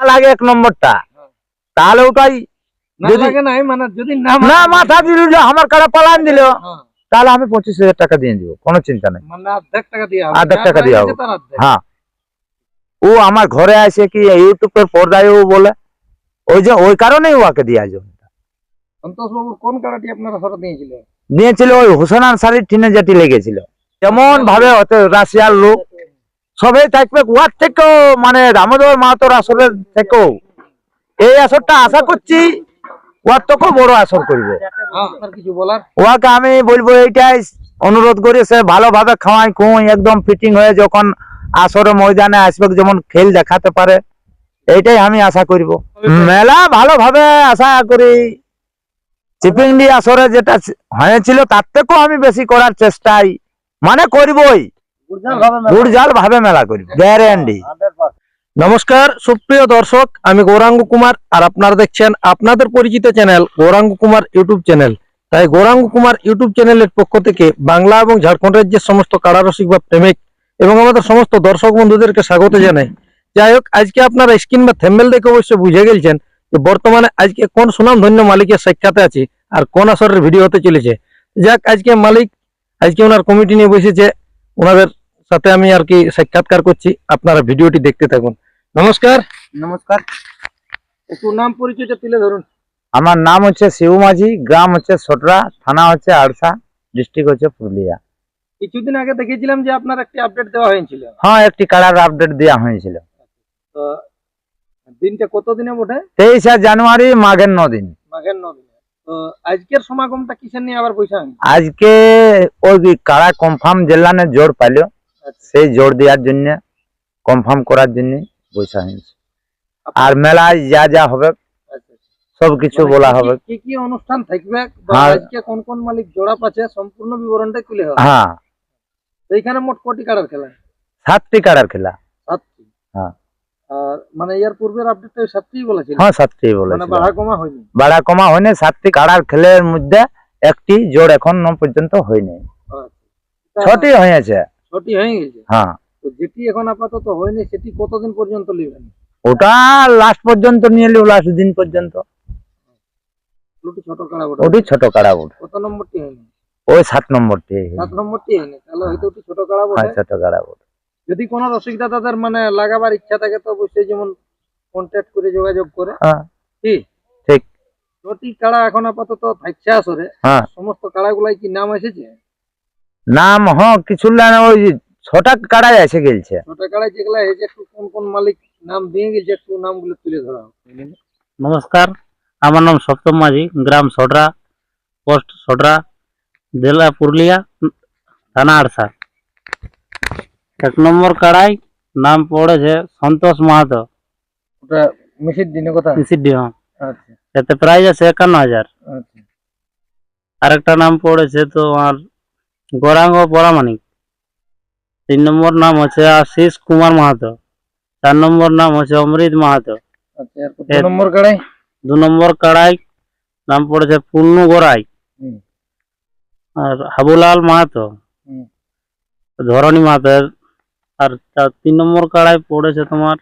লাগে 1 নম্বরটা, তাহলে ওটাই না মাথা দিল আমার কাড়া পালান দিল, তাহলে আমি 25,000 টাকা দিয়ে দিব, কোনো চিন্তা নেই। অর্ধেক টাকা দিয়ে হবে। হ্যাঁ, ও আমার ঘরে আসে কি ইউটিউবের পর্দায় ও বলে, ওই যে ওই কারণেই ওকে দিয়া জমিটা। সন্তোষবাবু কোন কাড়াটি আপনারা ধরে দিয়েছিল ওই হোসেন আনসারির টিনে যেটি লেগেছিল, যেমন ভাবে হয়তো রাশিয়ার লোক সবাই থাকবে, ওয়ার থেকেও মানে দামোদর মাহাতোর আসরের থেকেও এই আসরটা আশা করছি ওর থেকেও বড় আসর করবে। কিছু বলার ওকে আমি বলবো এইটাই অনুরোধ করি, সে ভালোভাবে খাওয়াই খুঁই একদম ফিটিং হয়ে যখন আসরে ময়দানে আসবে, যেমন খেল দেখাতে পারে, এইটাই আমি আশা করব। মেলা ভালোভাবে আশা করি চিপিংডি আসরে যেটা হয়েছিল তার থেকেও আমি বেশি করার চেষ্টাই মানে করবই, গুড়জাল ভাবে মেলা করব, গ্যারান্টি। নমস্কার সুপ্রিয় দর্শক, আমি গৌরাঙ্গ কুমার আর আপনারা দেখছেন আপনাদের পরিচিত channel Gauranga Kumar YouTube channel. তাই গৌরাঙ্গ কুমার ইউটিউব চ্যানেলের পক্ষ থেকে বাংলা এবং ঝাড়খণ্ড রাজ্যের সমস্ত কাড়ারসিক বা প্রেমিক এবং আমাদের সমস্ত দর্শক বন্ধুদেরকে স্বাগত জানাই। যাই হোক, আজকে আপনারা স্ক্রিন বা থ্যাম্বনেল দেখে অবশ্যই বুঝে গেছেন যে বর্তমানে আজকে কোন সুনামধন্য মালিকের সাক্ষাতে আছে আর কোন আসরের ভিডিও হতে চলেছে। যাক, আজকে মালিক আজকে ওনার কমিটি নিয়ে বসেছে, ওনাদের সাথে আমি আর কি সাক্ষাৎকার করছি, আপনারা ভিডিওটি দেখতে থাকুন। নমস্কার। নমস্কার, একটু নাম পরিচয়টা তুলে ধরুন। আমার নাম হচ্ছে শিবু মাঝি, গ্রাম হচ্ছে সটরা, থানা হচ্ছে আড়সা, ডিস্ট্রিক্ট হচ্ছে পুরুলিয়া। কিছুদিন আগে দেখেছিলাম যে আপনার একটি আপডেট দেওয়া হয়েছিল। হ্যাঁ, একটি কাড়ার আপডেট দেওয়া হয়েছিল। তো দিনটা কত দিনে বটে? 23 জানুয়ারি, মাঘের 9 দিন। মাঘের 9 দিনে। তো আজকের সমাগমটা কিসের নিয়ে আবার পয়সা? আজকে ওই কাড়া কনফার্ম জেলানে জোর পাইলো, সেই জোর দেওয়ার জন্য কনফার্ম করার জন্য পয়সা হয়েছে। আর মেলায় যা যা হবে সবকিছু বলা হবে, কি কি অনুষ্ঠান থাকবে, আজকে কোন কোন মালিক জোড়া পাচ্ছে সম্পূর্ণ বিবরণটা তুলে হবে। হ্যাঁ, এইখানে মোট কটি কাড়ার খেলা? 7টি কাড়ার খেলা। 7টি? হ্যাঁ। আর মানে এর পূর্বের আপডেটে 7টিই বলেছিল? হ্যাঁ, 7টিই বলেছিল, মানে বাড়া কমা হয়নি? বাড়া কমা হয়নি। 7টি কাড়ার খেলের মধ্যে একটি জোড় এখন পর্যন্ত হয়নি, 6টি হয়েছে। 6টি হয়ে গেছে? হ্যাঁ। তো যেটি এখন আপাতত হয়নি সেটি কতদিন পর্যন্ত নেবেন? ওটা লাস্ট পর্যন্ত নিয়ে নিব, লাস্ট দিন পর্যন্ত। ওটি ছোট কাড়া বটে? ওটি ছোট কাড়া বটে। কত নম্বরটি হয়নি? ওই 7 নম্বরটি। 7 নম্বরটি হয়নি, তাহলে হয়তো ওটি ছোট কাড়া বটে। হ্যাঁ, ছোট কাড়া বটে। যদি কোনো রসিকদা তাদের মানে লাগাবার ইচ্ছা থাকে তো অবশ্যই যেমন কন্ট্যাক্ট করে যোগাযোগ করে। হ্যাঁ, কি ঠিক। ছোটি কাড়া এখন আপাতত থাকছে আসরে। হ্যাঁ, সমস্ত কাড়াগুলাই কি নাম এসেছে? নাম হ্যাঁ কিছু ওই 6টা কাড়াই এসে গেছে। ছোট কাড়াই যেগুলা হয়েছে একটু কোন কোন মালিক নাম দিয়ে গেছে একটু নামগুলো তুলে ধরা হোক। নমস্কার, আমার নাম সপ্তম মাঝি, গ্রাম সটরা, পোস্ট সটরা, জেলা পুরুলিয়া, থানা আড়সা। 1 নম্বর কাড়াই নাম পড়েছে সন্তোষ মাহাতো। ওটা মিশির দিনে কথা? মিশিডি। হ্যাঁ। আচ্ছা। এতে প্রাইজ আছে 51,000। আচ্ছা। আরেকটা নাম পড়েছে তো আর গৌরাঙ্গ পরামানিক। 3 নম্বর নাম হচ্ছে আশিস কুমার মাহাতো। 4 নম্বর নাম হচ্ছে অমৃত মাহাতো। আচ্ছা, আর 2 নম্বর কাড়াই? 2 নম্বর কাড়াই নাম পড়েছে পুন্নু গোড়াই আর হাবুলাল মাহাতো, ধরণী মাহাতো। আর 3 নম্বর কাড়াই পড়েছে তোমার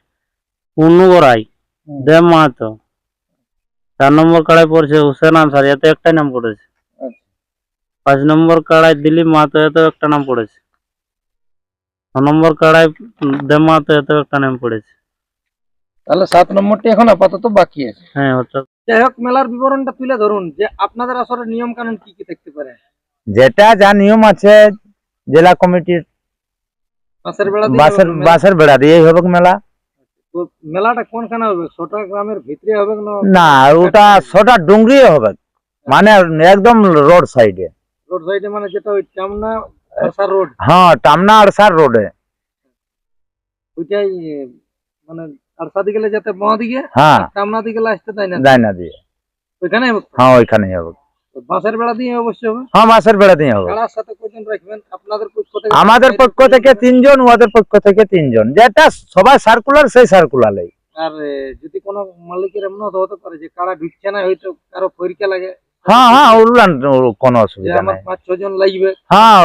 পুন্নু গোড়াই, দেব মাহাতো। 4 নম্বর কাড়াই পড়েছে হুসেন আনসারি, এতে একটাই নাম পড়েছে। 5 নম্বর কাড়াই দিলীপ মাহাতো, এতেও একটা নাম পড়েছে। 6 নম্বর কাড়াই দেব মাহাতো, এতেও একটা নাম পড়েছে। তাহলে 7 নম্বরটি এখন আপাতত বাকি আছে। হ্যাঁ, ওটা। যাই হোক, মেলার বিবরণটা তুলে ধরুন যে আপনাদের আসলে নিয়ম কানুন কি কি থাকতে পারে? যেটা যা নিয়ম আছে জেলা কমিটির বাসের বেড়া দিয়েই হবে মেলা। তো মেলাটা কোনখানে হবে? ছোট গ্রামের ভিতরে হবে না, ওটা ছোটা ডুংরি হবে, মানে একদম রোড সাইডে। রোড সাইডে মানে যেটা ওই টামনা আড়সা রোড? হ্যাঁ, টামনা আড়সার রোডে। ওইটাই মানে আড়সা দিকে যেতে বাঁ দিকে, হ্যাঁ, টামনা দিকে আসতে দেয় না দিয়ে ওইখানে হবে? হ্যাঁ, ওইখানেই হবে। বাঁশের বেড়া দিয়ে অবশ্যই হবে? হ্যাঁ, বাঁশের বেড়া দিয়ে হবে। কাড়ার সাথে কজন রাখবেন আপনাদের পক্ষ থেকে? আমাদের পক্ষ থেকে 3 জন, ওদের পক্ষ থেকে 3 জন, যেটা সবাই সার্কুলার সেই সার্কুলারই। আর যদি কোনো মালিকের এমন হতে পারে যে কাড়া ঢুকছে না, হয়তো কারো পরীক্ষা লাগে? হ্যাঁ হ্যাঁ, ওগুলান কোনো অসুবিধা আমার নাই। 5-6 জন লাগবে? হ্যাঁ,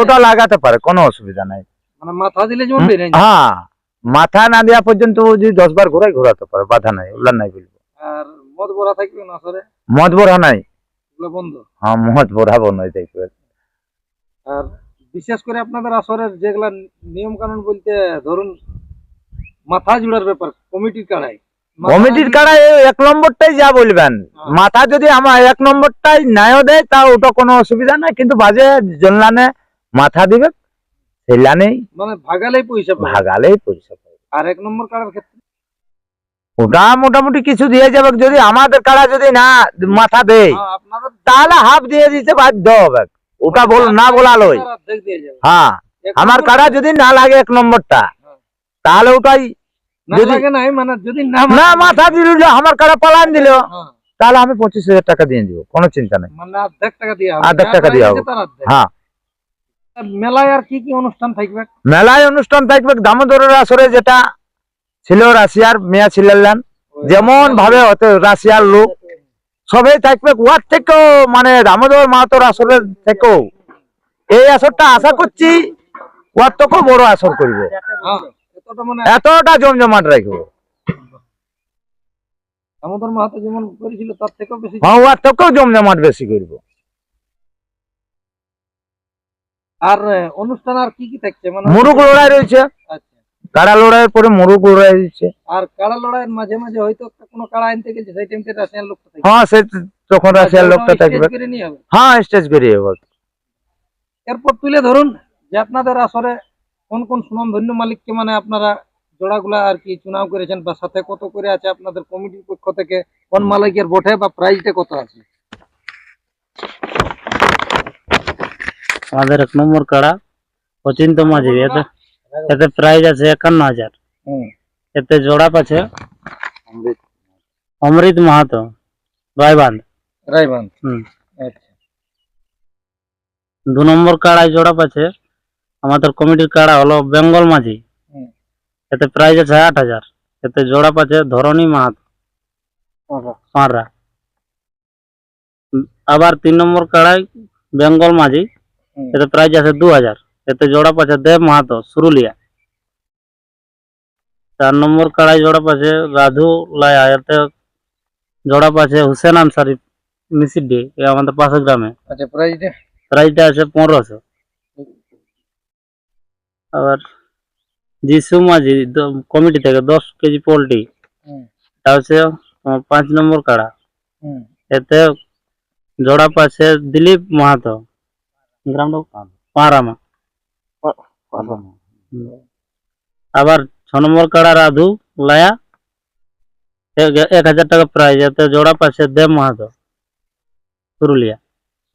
ওটা লাগাতে পারে, কোনো অসুবিধা নাই। মানে মাথা দিলে যেমন বেরিয়ে যায়? হ্যাঁ, মাথা না দেওয়া পর্যন্ত ও যদি 10 বার ঘোরাই ঘোরাতে পারে, বাধা নাই, ওগুলা নাই বলবো। আর মদ ভরা থাকবে না আসরে, মদ ভরা নাই, এগুলো বন্ধ। হ্যাঁ মদ ভরাবো নয় দেখবে। আর বিশেষ করে আপনাদের আসরের যেগুলা নিয়ম কানুন বলতে ধরুন মাথা জোড়ার ব্যাপার, কমিটির কাড়াই কমিটির কাড়া 1 নম্বরটাই যা বলবেন, মাথা যদি আমার 1 নম্বরটাই নাইও দেয় তা ওটা কোনো অসুবিধা নাই, কিন্তু বাজে জনলানে মাথা দিবে সেলানেই মানে ভাগালেই পয়সা পাবে। ভাগালেই পয়সা পাবে। আর 1 নম্বর কাড়ার ক্ষেত্রে ওটা মোটামুটি কিছু দিয়ে যাবে, যদি আমাদের কাড়া যদি না মাথা দেয় আপনাদের তাহলে হাফ দিয়ে দিতে বাধ্য হবে, ওটা বল না বলা লই। অর্ধেক দিয়ে যাবে। হ্যাঁ আমার কাড়া যদি না লাগে 1 নম্বরটা তাহলে ওটাই, না যদি লাগে নাই মানে যদি না না মাথা দিল আমার কাড়া পালান দিল হ্যাঁ, তাহলে আমি 25,000 টাকা দিয়ে দিব, কোনো চিন্তা নেই। মানে অর্ধেক টাকা দিয়ে হবে, অর্ধেক যার টাকা দিয়ে প্রাইস হবে। আছে তার অর্ধেক। হ্যাঁ আর মেলায় আর কি কি অনুষ্ঠান থাকবে? মেলায় অনুষ্ঠান থাকবে, দামোদরের আসরে যেটা ছিল রাশিয়ার মেয়া ছিলেন, যেমন ভাবে হতো রাশিয়ার লোক সবাই থাকবে, ওয়ার থেকেও মানে দামোদর মাহাতোর আসরের থেকেও এই আসরটা আশা করছি ওয়ার থেকেও বড় আসর করবো, হ্যাঁ, এতটা মানে এতটা জমজমাট রাখবো। দামোদর মাহাতো যেমন করেছিল তার থেকেও বেশি। হ্যাঁ ওয়ার থেকেও জমজমাট বেশি করবো। আর অনুষ্ঠান আর কি কি থাকছে মানে? মুরুগ লড়াই রয়েছে, আচ্ছা। কাড়া লড়াইয়ের পরে মুরুগ লড়াই রয়েছে। আর কাড়া লড়াইয়ের মাঝে মাঝে হয়তো একটা কোনো কাড়া আনতে গেছে, সেই টাইমটা রাশিয়ান লোকটা থাকবে। হ্যাঁ সে তখন রাশিয়ার লোকটা থাকবে, স্টেজ করে নিয়ে হবে। হ্যাঁ স্টেজ করিয়ে হবে। এরপর তুলে ধরুন যে আপনাদের আসরে কোন কোন সুনামধন্য মালিককে মানে আপনারা জোড়াগুলা আর কি চুনাও করেছেন, বা সাথে কত করে আছে আপনাদের কমিটির পক্ষ থেকে, কোন মালিকের বটে বা প্রাইজটা কত আছে? আমাদের 1 নম্বর কাড়া অচিন্ত মাঝি, এতে এতে প্রাইজ আছে 51,000। এতে জোড়া পাচ্ছে অমৃত মাহাতো রায়বান্ধ। রায়বান। হুম। আচ্ছা। 2 নম্বর কাড়ায় জোড়া পাচ্ছে আমাদের কমিটির কাড়া হলো বেঙ্গল মাঝি। হুম। এতে প্রাইজ আছে 8,000। এতে জোড়া পাচ্ছে ধরণী মাহাতো পাঁড়া। আবার 3 নম্বর কাড়ায় বেঙ্গল মাঝি, এতে প্রাইজ আছে 2,000। এতে জোড়া পাচ্ছে দেব মাহাতো সুরুলিয়া। 4 নম্বর কাড়ায় জোড়া পাচ্ছে রাধু লায়া, এতে জোড়া পাচ্ছে হুসেন আনসারি মিসিডি, এ আমাদের পাশের গ্রামে। আচ্ছা, প্রাইজটা? প্রাইজটা আছে 1500। আবার যিশু মাঝি কমিটি থেকে 10 কেজি পোল্ট্রি, এটা হচ্ছে 5 নম্বর কাড়া। এতে জোড়া পাচ্ছে দিলীপ মাহাতো, গ্রামটা পাঁড়ামা। আবার 6 নম্বর কাড়া রাধু লায়া, 1,000 টাকা প্রাইজ। এতে জোড়া পাচ্ছে দেব মাহাতো পুরুলিয়া।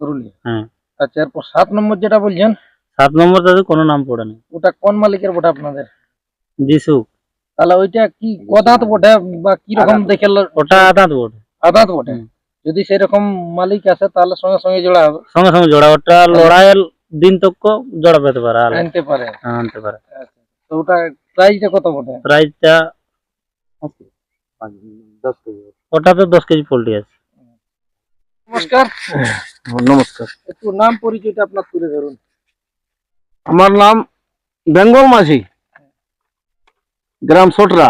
পুরুলিয়া। হ্যাঁ। আচ্ছা, এরপর 7 নম্বর যেটা বলছেন 7 নম্বর তাদের কোনো নাম পড়েনি। ওটা কোন মালিকের বটে আপনাদের? যিশু। তাহলে ওইটা কি কদাত বটে বা কি রকম দেখে? ওটা আদাত বোর্ড। আদাত বটে। যদি সেরকম মালিক আসে তাহলে সঙ্গে সঙ্গে জোড়া হবে, সঙ্গে সঙ্গে জোড়া, ওটা লড়াইয়ের দিন তক জোড়া পেতে পারে, আর আনতে পারে। আনতে পারে। আচ্ছা, তো ওটা প্রাইসটা কত বটে? প্রাইসটা ওটাতে 10 কেজি পোল্ট্রি আছে। নমস্কার। নমস্কার, একটু নাম পরিচয়টা আপনার তুলে ধরুন। আমার নাম বেঙ্গল মাঝি, গ্রাম সোটরা,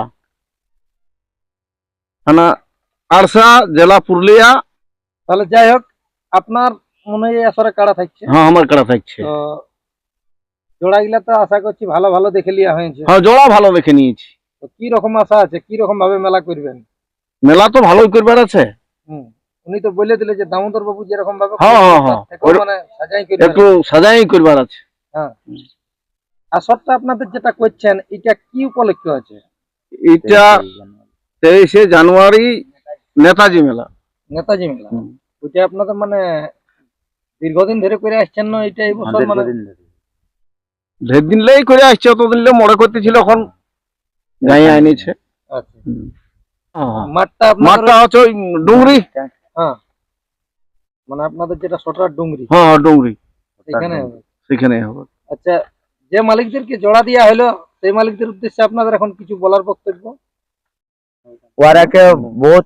থানা আরসা, জেলা পুরুলিয়া। তাহলে যাই হোক, আপনার মনে হয় এই আসরে কাড়া থাকছে, হ্যাঁ আমার কাড়া থাকছে। তো জোড়াগুলা তো আশা করছি ভালো ভালো দেখে লিয়া হয়েছে। হ্যাঁ জোড়া ভালো দেখে নিয়েছি। তো কি রকম আশা আছে, কি রকম ভাবে মেলা করবেন? মেলা তো ভালোই করবার আছে। উনি তো বলে দিলে যে দামোদর বাবু যেরকম ভাবে হ্যাঁ, হ্যাঁ, হ্যাঁ। মানে সাজাই করবেন। একটু সাজাই করবার আছে। হ্যাঁ। আসরটা আপনাদের যেটা করছেন এটা কি উপলক্ষ আছে? এটা 23শে জানুয়ারি নেতাজি মেলা। নেতাজি মেলা। ওইটা আপনাদের মানে দীর্ঘদিন ধরে করে আসছেন না? এটা এই বছর মানে ঢের দিনলেই করে আসছে, অতদিনলে মনে করতেছিল, এখন গায়ে আনিছে। আচ্ছা। হ্যাঁ। মাঠটা মাঠটা হচ্ছে ওই ডুংরি। হ্যাঁ, মানে আপনাদের যেটা সটরার ডুংরি, হ্যাঁ ডুংরি, সেখানে হবে। সেখানে হবে। আচ্ছা, যে মালিকদেরকে জোড়া দেওয়া হলো সেই মালিকদের উদ্দেশ্যে আপনাদের এখন কিছু বলার বক্তব্য? ওরাকে বহুত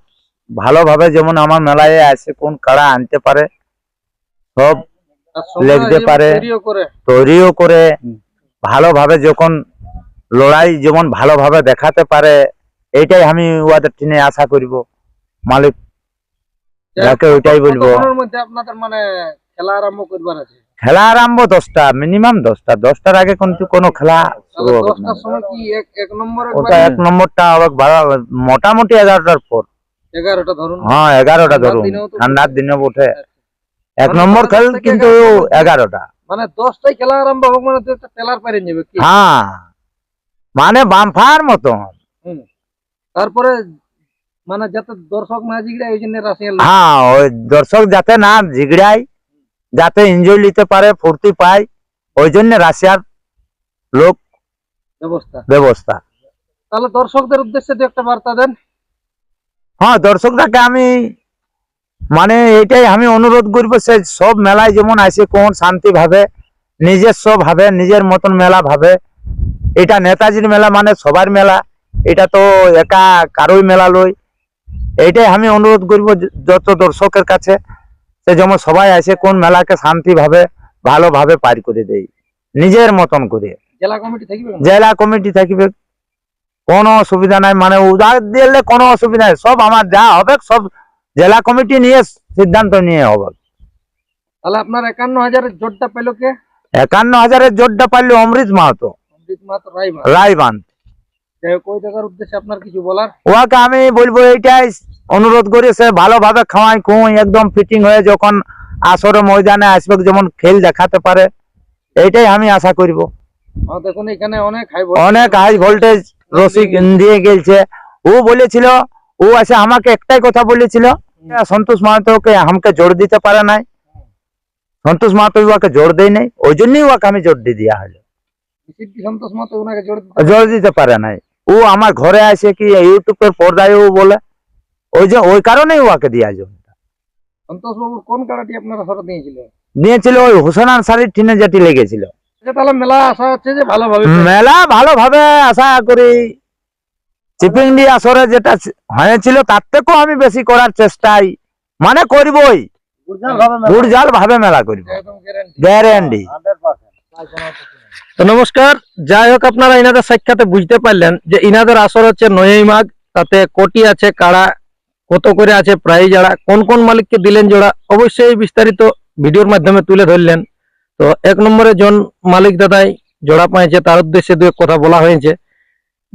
ভালোভাবে, যেমন আমার মেলায় আসে কোন কাড়া আনতে পারে সব আর সঙ্গে লিখতে যে পারে, তৈরিও করে। তৈরিও করে ভালোভাবে, যখন লড়াই যেমন ভালোভাবে দেখাতে পারে, এইটাই আমি ওদের টিনে আশা করব। মালিক যাকে ওইটাই বলবো। কতক্ষণের মধ্যে আপনাদের মানে খেলা আরম্ভ করবার আছে? খেলা আরম্ভ 10টা, মিনিমাম 10টার আগে কিন্তু কোনো খেলা শুরু হবে না। 10টার সময় কি এক নম্বরে ওটা 1 নম্বরটা হবে মোটামুটি 11টার পর। 11টা ধরুন। হ্যাঁ 11টা ঠান্ডার ধরুন, দিনেও তো ঠান্ডার দিনে ওঠে। 1 মানে নম্বর খেল 10টা থেকে কিন্তু 11টা। 11টা। মানে 10টায় খেলা আরম্ভ হোক মানে তো একটা টেলার পারেন যাবে কি? হ্যাঁ মানে বামফার মতো। হুম। তারপরে মানে যাতে দর্শক না জিগড়ায় ওই জন্য রাশিয়ান লোক হ্যাঁ ওই দর্শক যাতে না ঝিগড়ায়, যাতে এনজয় নিতে পারে, ফুর্তি পায়, ওই জন্য রাশিয়ার লোক ব্যবস্থা। তাহলে দর্শকদের উদ্দেশ্যে দু একটা বার্তা দেন। হ্যাঁ দর্শকটাকে আমি মানে এটাই আমি অনুরোধ করবো, সে সব মেলায় যেমন আসে কোন শান্তি ভাবে, নিজস্ব ভাবে, নিজের মতন মেলা ভাবে। এটা নেতাজির মেলা মানে সবার মেলা, এটা তো একা কারোই মেলা লই। এইটাই আমি অনুরোধ করবো যত দর্শকের কাছে, সে যেমন সবাই আসে কোন মেলাকে শান্তি ভাবে ভালোভাবে পার করে দেয় নিজের মতন করে। জেলা কমিটি থাকবে? জেলা কমিটি থাকবে, কোনো অসুবিধা নাই, মানে উদার দিলে কোনো অসুবিধা নাই। সব আমার যা হবে সব জেলা কমিটি নিয়ে সিদ্ধান্ত নিয়ে হবে। তাহলে আপনার 51,000-এর জোরটা পেল কে? 51,000-এর জোরটা পারলো অমৃত মাহাতো, অমৃত মাহাতো রায়বান। রায়বান। যাই হোক, ওই জায়গার উদ্দেশ্যে আপনার কিছু বলার? ওকে আমি বলবো এইটাই অনুরোধ করি, সে ভালোভাবে খাওয়াই খুঁই একদম ফিটিং হয়ে যখন আসরে ময়দানে আসবে, যেমন খেল দেখাতে পারে, এইটাই আমি আশা করব। দেখুন এখানে অনেক হাই ভোল্টেজ রসিক দিয়ে গেছে। ও বলেছিল, ও আছে আমাকে একটাই কথা বলেছিল, সন্তোষ মাহাতোকে আমাকে জোর দিতে পারে নাই, সন্তোষ মাহাতো ওকে জোর দেয় নাই, ওই জন্যই ওকে আমি জোর দিয়ে দেওয়া হলো। সন্তোষ মাহাতো ওনাকে জোর দিতে পারে নাই। ও আমার ঘরে আসে কি ইউটিউবের পর্দায় ও বলে, ওই কারণেই ওকে দেওয়া যায়। সন্তোষ বাবুর কোন কাড়াটি আপনারা ধরে দিয়েছিল ওই হোসেন আনসারির টিনে যেটি লেগেছিল। তাহলে মেলা আশা হচ্ছে যে ভালোভাবে মেলা ভালোভাবে আশা করি। চিপিংডি আসরে যেটা হয়েছিল তার থেকেও আমি বেশি করার চেষ্টাই মানে করবই, গুড়জাল ভাবে মেলা করব, গ্যারেন্টি। তো নমস্কার। যাই হোক, আপনারা ইনাদের সাক্ষাতে বুঝতে পারলেন যে ইনাদের আসর হচ্ছে 9ই মাঘ। তাতে কোটি আছে, কাড়া কত করে আছে, প্রাইজ যারা কোন কোন মালিককে দিলেন জোড়া, অবশ্যই বিস্তারিত ভিডিওর মাধ্যমে তুলে ধরলেন। তো 1 নম্বরে জন মালিক দাদাই জোড়া পাইছে, তার উদ্দেশ্যে দু এক কথা বলা হয়েছে।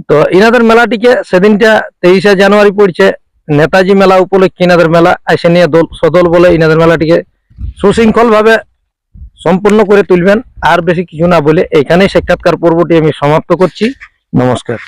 তো ইনাদের মেলাটিকে সেদিনটা 23শে জানুয়ারি পড়ছে, নেতাজি মেলা উপলক্ষে ইনাদের মেলা এসে নিয়ে সদল বলে ইনাদের মেলাটিকে সুশৃঙ্খল ভাবে সম্পূর্ণ করে তুলবেন। আর বেশি কিছু না বলে এইখানেই সাক্ষাৎকার পর্বটি আমি সমাপ্ত করছি। নমস্কার।